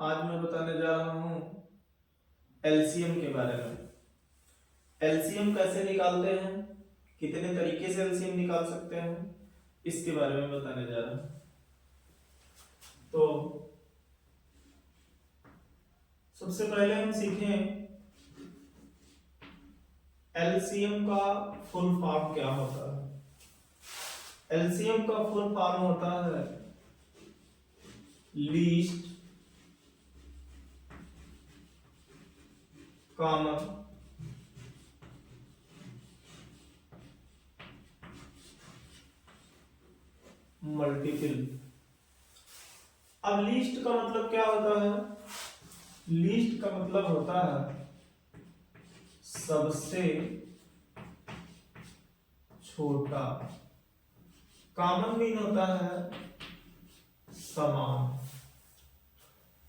आज मैं बताने जा रहा हूँ एलसीएम के बारे में। एलसीएम कैसे निकालते हैं, कितने तरीके से एलसीएम निकाल सकते हैं, इसके बारे में बताने जा रहा हूँ। तो सबसे पहले हम सीखें एलसीएम का फुल फॉर्म क्या होता है। एलसीएम का फुल फॉर्म होता है लीस्ट कॉमन मल्टीपल। अब लीस्ट का मतलब क्या होता है? लीस्ट का मतलब होता है सबसे छोटा। कॉमन मीन होता है समान,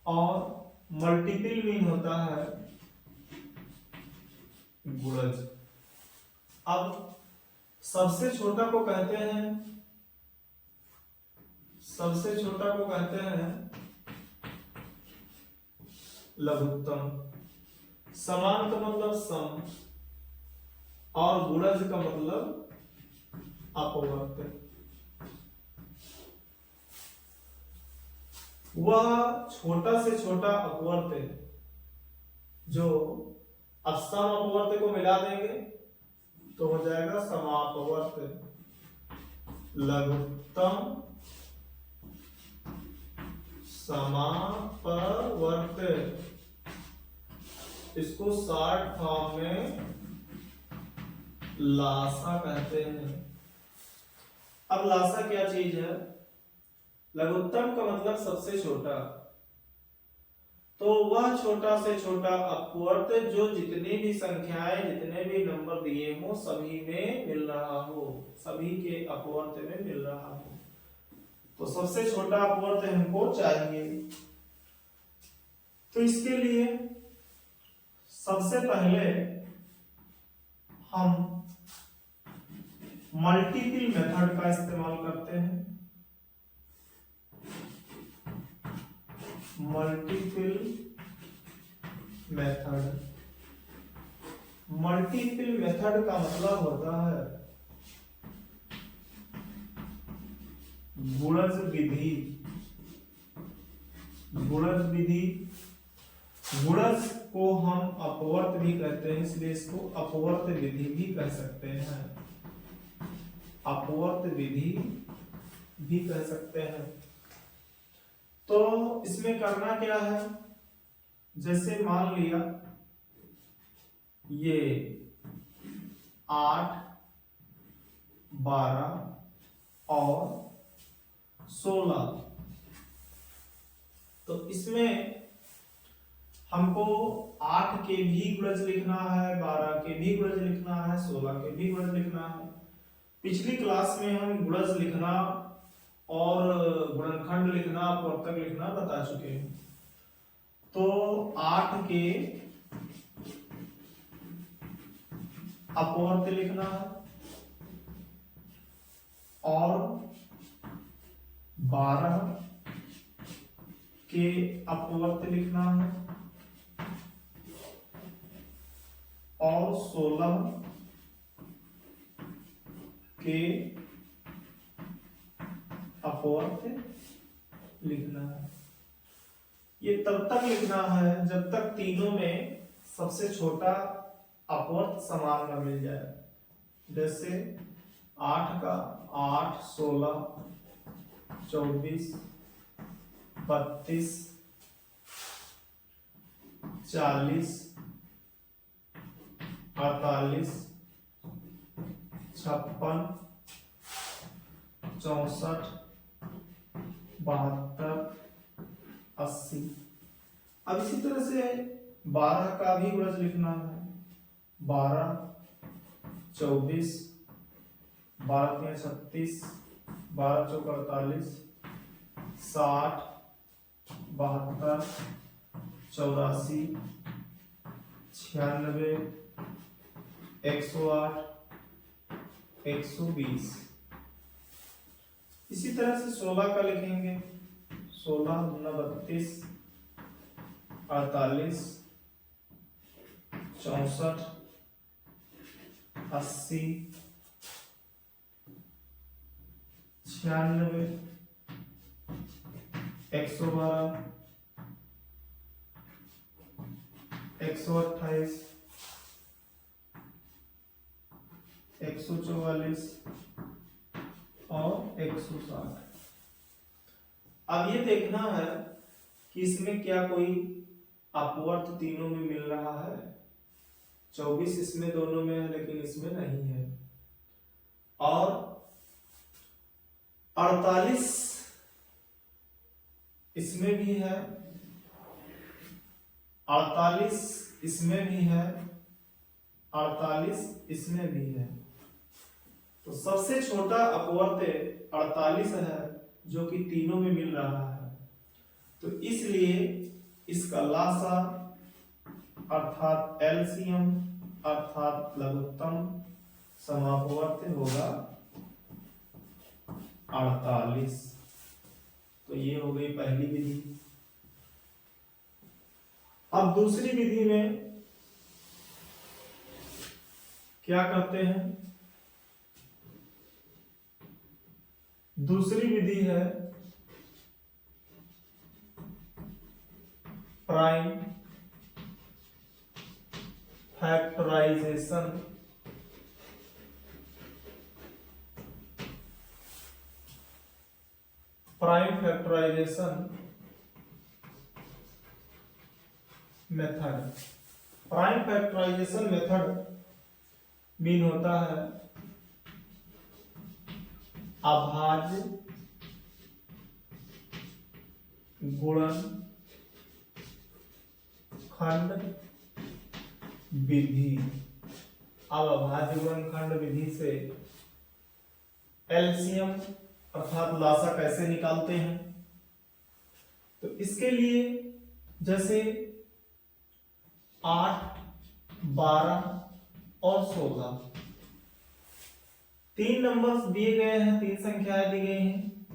और मल्टीपल मीन होता है गुणज। अब सबसे छोटा को कहते हैं लघुत्तम। समान का मतलब सम, और गुणज का मतलब अपवर्त। वह छोटा से छोटा अपवर्त है जो अब सम अपवर्त को मिला देंगे तो हो जाएगा समापवर्त। लघुत्तम समापवर्त, इसको शॉर्ट फॉर्म में लासा कहते हैं। अब लासा क्या चीज है? लघुत्तम का मतलब सबसे छोटा, तो वह छोटा से छोटा अपवर्त जो जितनी भी संख्याएं, जितने भी नंबर दिए हो सभी में मिल रहा हो, सभी के अपवर्त में मिल रहा हो। तो सबसे छोटा अपवर्त हमको चाहिए। तो इसके लिए सबसे पहले हम मल्टीपल मेथड का इस्तेमाल करते हैं। Multiple method. मल्टीपल मेथड का मतलब होता है गुणज विधि। गुणज विधि, गुणज को हम अपवर्त भी कहते हैं, इसलिए इसको अपवर्त विधि भी कह सकते हैं। अपवर्त विधि भी कह सकते हैं। तो इसमें करना क्या है? जैसे मान लिया ये 8, 12 और 16, तो इसमें हमको 8 के भी गुणज लिखना है, 12 के भी गुणज लिखना है, 16 के भी गुणज लिखना है। पिछली क्लास में हम गुणज लिखना और गुणनखंड लिखना, अपवर्तक लिखना बता चुके हैं। तो 8 के अपवर्त लिखना है और 12 के अपवर्त लिखना है और 16 के अपवर्त लिखना है। ये तब तक लिखना है जब तक तीनों में सबसे छोटा अपवर्त समान न मिल जाए। जैसे 8 का 8, 16, 24, 32, 40, 48, 56, 64, 72, 80। अब इसी तरह से 12 का भी गुणज लिखना है। 12, 24, 12 3 36, 12 4 48, 60, 72, 84, 96, 108, 120। इसी तरह से 16 का लिखेंगे। 16 32, 48, 64, 80, 96, 112, 128, 144 और 160। अब ये देखना है कि इसमें क्या कोई अपवर्त तीनों में मिल रहा है। 24 इसमें दोनों में है लेकिन इसमें नहीं है, और 48 इसमें भी है, 48 इसमें भी है, 48 इसमें भी है। तो सबसे छोटा अपवर्त 48 है जो कि तीनों में मिल रहा है। तो इसलिए इसका लासा अर्थात एलसीएम अर्थात लघुत्तम समापवर्त होगा 48। तो ये हो गई पहली विधि। अब दूसरी विधि में क्या करते हैं? दूसरी विधि है prime factorisation. Prime factorisation method. Prime factorisation method mean होता है अभाज्य गुणन खंड विधि। अब अभाज्य गुणनखंड विधि से एलसीएम अर्थात लासा कैसे निकालते हैं? तो इसके लिए जैसे 8, 12 और 16 तीन नंबर्स दिए गए हैं, तीन संख्याएं दी गई हैं,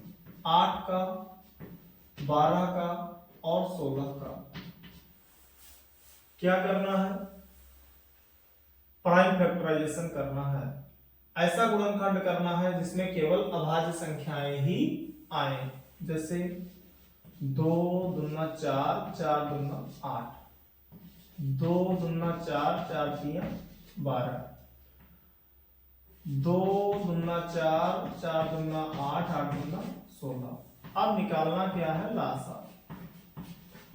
8 का, 12 का और 16 का। क्या करना है? प्राइम फैक्टराइजेशन करना है। ऐसा गुणनखंड करना है जिसमें केवल अभाज्य संख्याएं ही आए। जैसे 2 दूना 4, 4 दूना 8, 2 दूना 4, 4 तिया 12, 2 दूना 4, 4 दूना 8, 8 दूना 16। अब निकालना क्या है? लासा।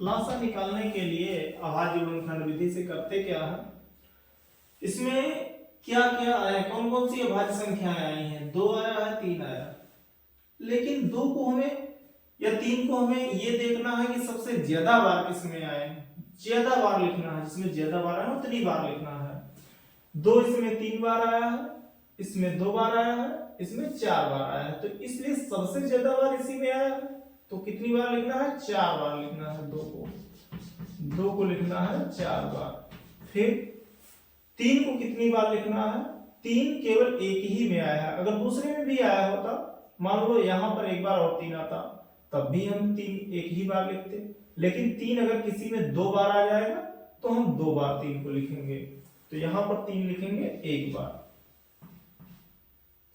लासा निकालने के लिए अभाज्य गुणनखंड विधि से करते क्या है? इसमें क्या क्या आया, कौन कौन सी अभाज्य संख्याएं आई हैं? 2 आया है, 3 आया, लेकिन 2 को हमें या 3 को हमें ये देखना है कि सबसे ज्यादा बार किसमें आए, ज्यादा बार लिखना है। जिसमें ज्यादा बार आया उतनी बार लिखना है। 2 इसमें 3 बार आया है, इसमें 2 बार आया है, इसमें 4 बार आया है। तो इसलिए सबसे ज्यादा बार इसी में आया है। तो कितनी बार लिखना है? 4 बार लिखना है। 2 को लिखना है 4 बार। फिर 3 को कितनी बार लिखना है? 3 केवल एक ही में आया है। अगर दूसरे में भी आया होता, मान लो यहां पर एक बार और 3 आता, तब भी हम 3 एक ही बार लिखते। लेकिन 3 अगर किसी में 2 बार आ जाएगा तो हम 2 बार 3 को लिखेंगे। तो यहां पर 3 लिखेंगे एक बार।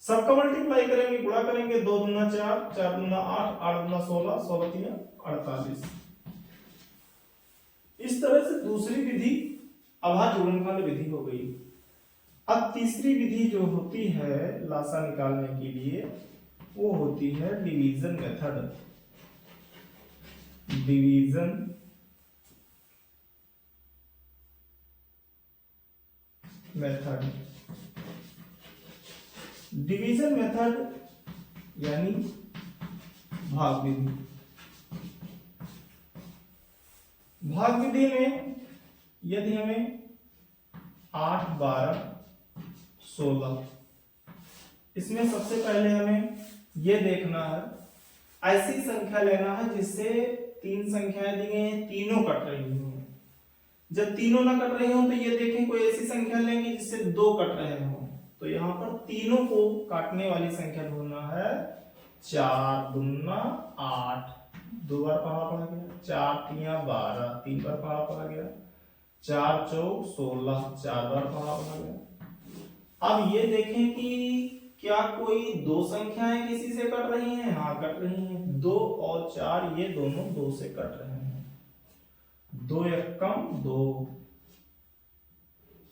सबका मल्टीप्लाई करेंगे, गुणा करेंगे। 2 दूना 4, 4 दूना 8, 8 दूना 16, 16 तिया 48। इस तरह से दूसरी विधि अभाज्य गुणनखंड विधि हो गई। अब तीसरी विधि जो होती है लासा निकालने के लिए, वो होती है division method. Division method. Division method यानी भाग विधि। भाग विधि में यदि हमें 8, 12, 16, इसमें सबसे पहले हमें यह देखना है, ऐसी संख्या लेना है जिससे 3 संख्याएं दी गई हैं, तीनों कट रही हो। जब तीनों ना कट रही हो तो ये देखें कोई ऐसी संख्या लेंगे जिससे 2 कट रहे हो। तो यहां पर तीनों को काटने वाली संख्या ढूंढना है। 4 दूना 8, दो बार पढ़ा गया, 4 तिया 12, 3 बार पढ़ा गया, 4 चौक 16, 4 बार पढ़ा गया। अब ये देखें कि क्या कोई दो संख्याएं किसी से कट रही हैं? हाँ कट रही हैं, 2 और 4 ये दोनों 2 से कट रहे हैं। 2 एकम 2,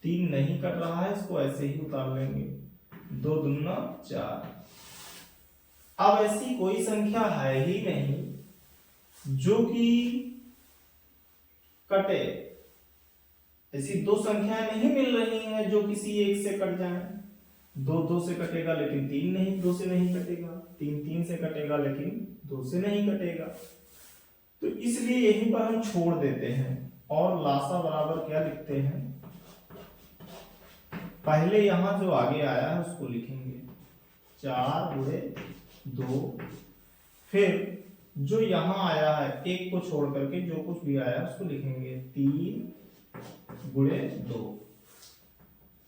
3 नहीं कट रहा है, इसको ऐसे ही उतार लेंगे, 2 दूना 4। अब ऐसी कोई संख्या है ही नहीं जो कि कटे, ऐसी दो संख्याएं नहीं मिल रही हैं जो किसी एक से कट जाए। 2 2 से कटेगा लेकिन 3 नहीं, 2 से नहीं कटेगा, 3 3 से कटेगा लेकिन 2 से नहीं कटेगा। तो इसलिए यहीं पर हम छोड़ देते हैं और लासा बराबर क्या लिखते हैं, पहले यहां जो आगे आया है उसको लिखेंगे 4 गुणे 2, फिर जो यहां आया है एक को छोड़ करके जो कुछ भी आया उसको लिखेंगे 3 गुणे 2।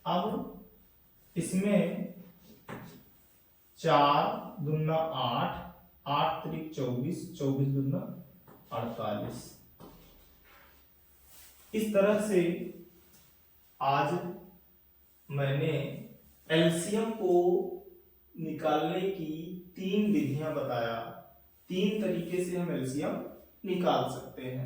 अब इसमें 4 दूना 8, 8 त्रिक 24, 24 दूना 48। इस तरह से आज मैंने एलसीएम को निकालने की 3 विधियां बताया। 3 तरीके से हम एलसीएम निकाल सकते हैं।